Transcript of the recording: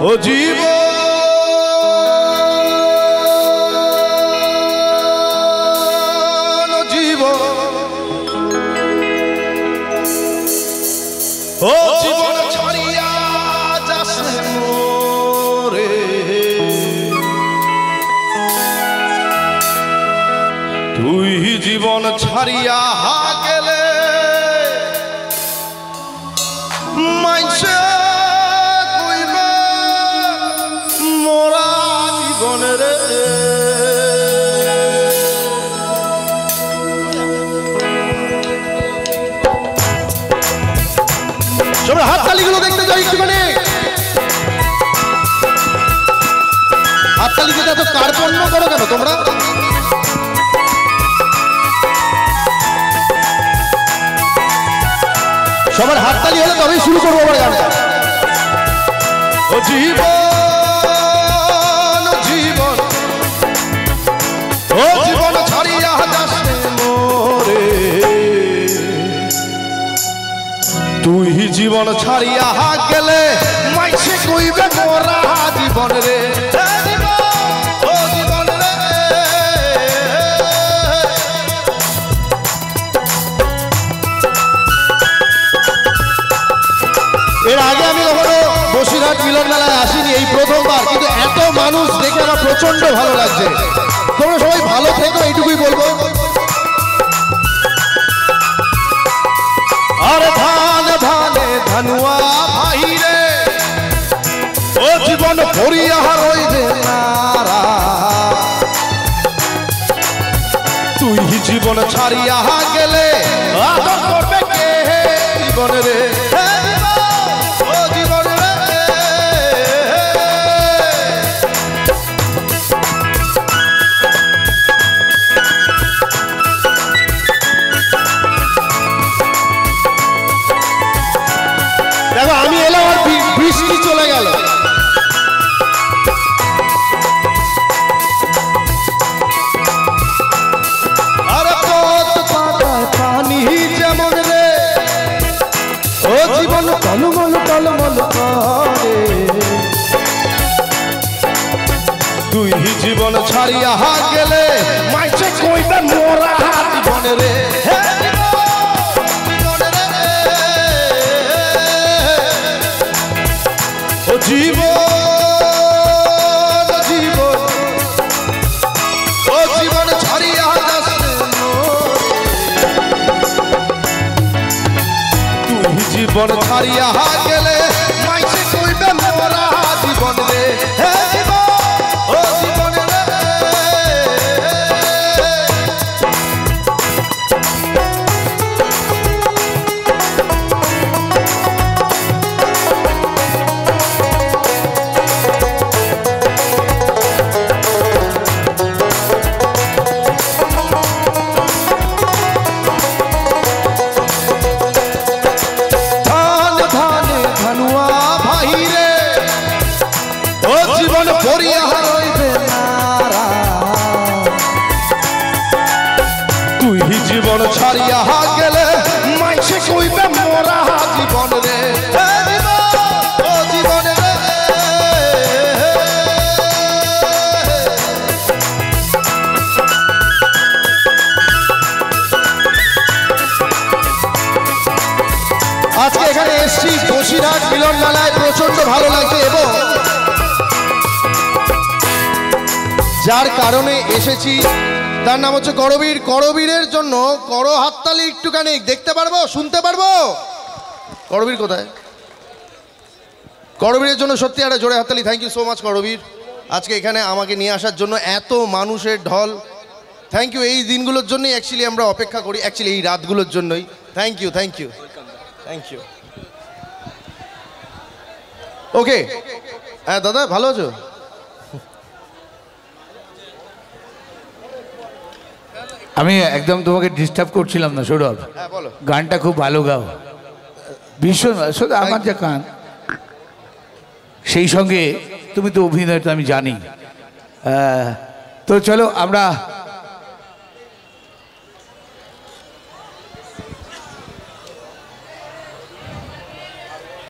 ও জীবন ও জীবন ছাড়িয়া যাস মোরে তুই জীবন ছাড়িয়া গেলে মাইসে কইবে মোরা জীবন রে সবাই হাততালিগুলো দেখতে যাই একটুখানি হাততালি দিতে এত কার্পণ্য করো কেন তোমরা সবার হাততালি হলে তবেই শুরু করবো আবার গানটা ও জীবন জীবন ও জীবন ছাড়িয়া যাস মোরে তুই জীবন ছাড়িয়া গেলে মাইসে কইবে মোরা জীবন রে ও জীবন রে এর আগে আমি কখনো বসিরহাট মিলন মেলায় আসিনি এই প্রথমবার কিন্তু এত মানুষ দেখে আমার প্রচন্ড ভালো লাগছে তোমরা সবাই ভালো থেকো এইটুকুই বলবো আরে ধান ধানে ধানুয়া ভাই রে ও জীবন ভরিয়া রইবে নারা তুই জীবন ছাড়িয়া গেলে আদর করবে কে জীবন রে ও জীবন রে দেখো আমি এলাম আর বৃষ্টি চলে গেল আরে পথ পাতায় পানি যেমন রে ও জীবন টলমল টলমল করে তুই জীবন ছাড়িয়া গেলে মাইসে কইবে মোরা জীবন রে ও জীবন জীবন ও জীবন ছাড়িয়া যাস তুই জীবন ছাড়িয়া গেলে মাইসে কইবে মোরা জীবন রে হে জীবন ও জীবন রে জীবন ছাড়িয়া গেলে মাইসে কইবে মোরা জীবন রে ও জীবন রে আজকে এখানে এসছি বসিরহাট মিলন মেলায় প্রচন্ড ভালো লাগছে এবং যার কারণে এসেছি তার নাম হচ্ছে করবীর করবীরের জন্য করো হাততালি একটুখানি দেখতে পারবো শুনতে পারবো করবীর কোথায় করবীরের জন্য সত্যি একটা জোরে হাততালি থ্যাংক ইউ সো মাচ করবীর আজকে এখানে আমাকে নিয়ে আসার জন্য এত মানুষের ঢল থ্যাংক ইউ এই দিনগুলোর জন্যই অ্যাকচুয়ালি আমরা অপেক্ষা করি অ্যাকচুয়ালি এই রাতগুলোর জন্যই thank you thank you thank you okay হ্যাঁ দাদা ভালো আছো আমি একদম তোমাকে ডিস্টার্ব করছিলাম না সৌরভ গানটা খুব ভালো গাও ভীষণ শুধু আমার যে গান সেই সঙ্গে তুমি তো অভিনয় তো আমি জানি তো চলো আমরা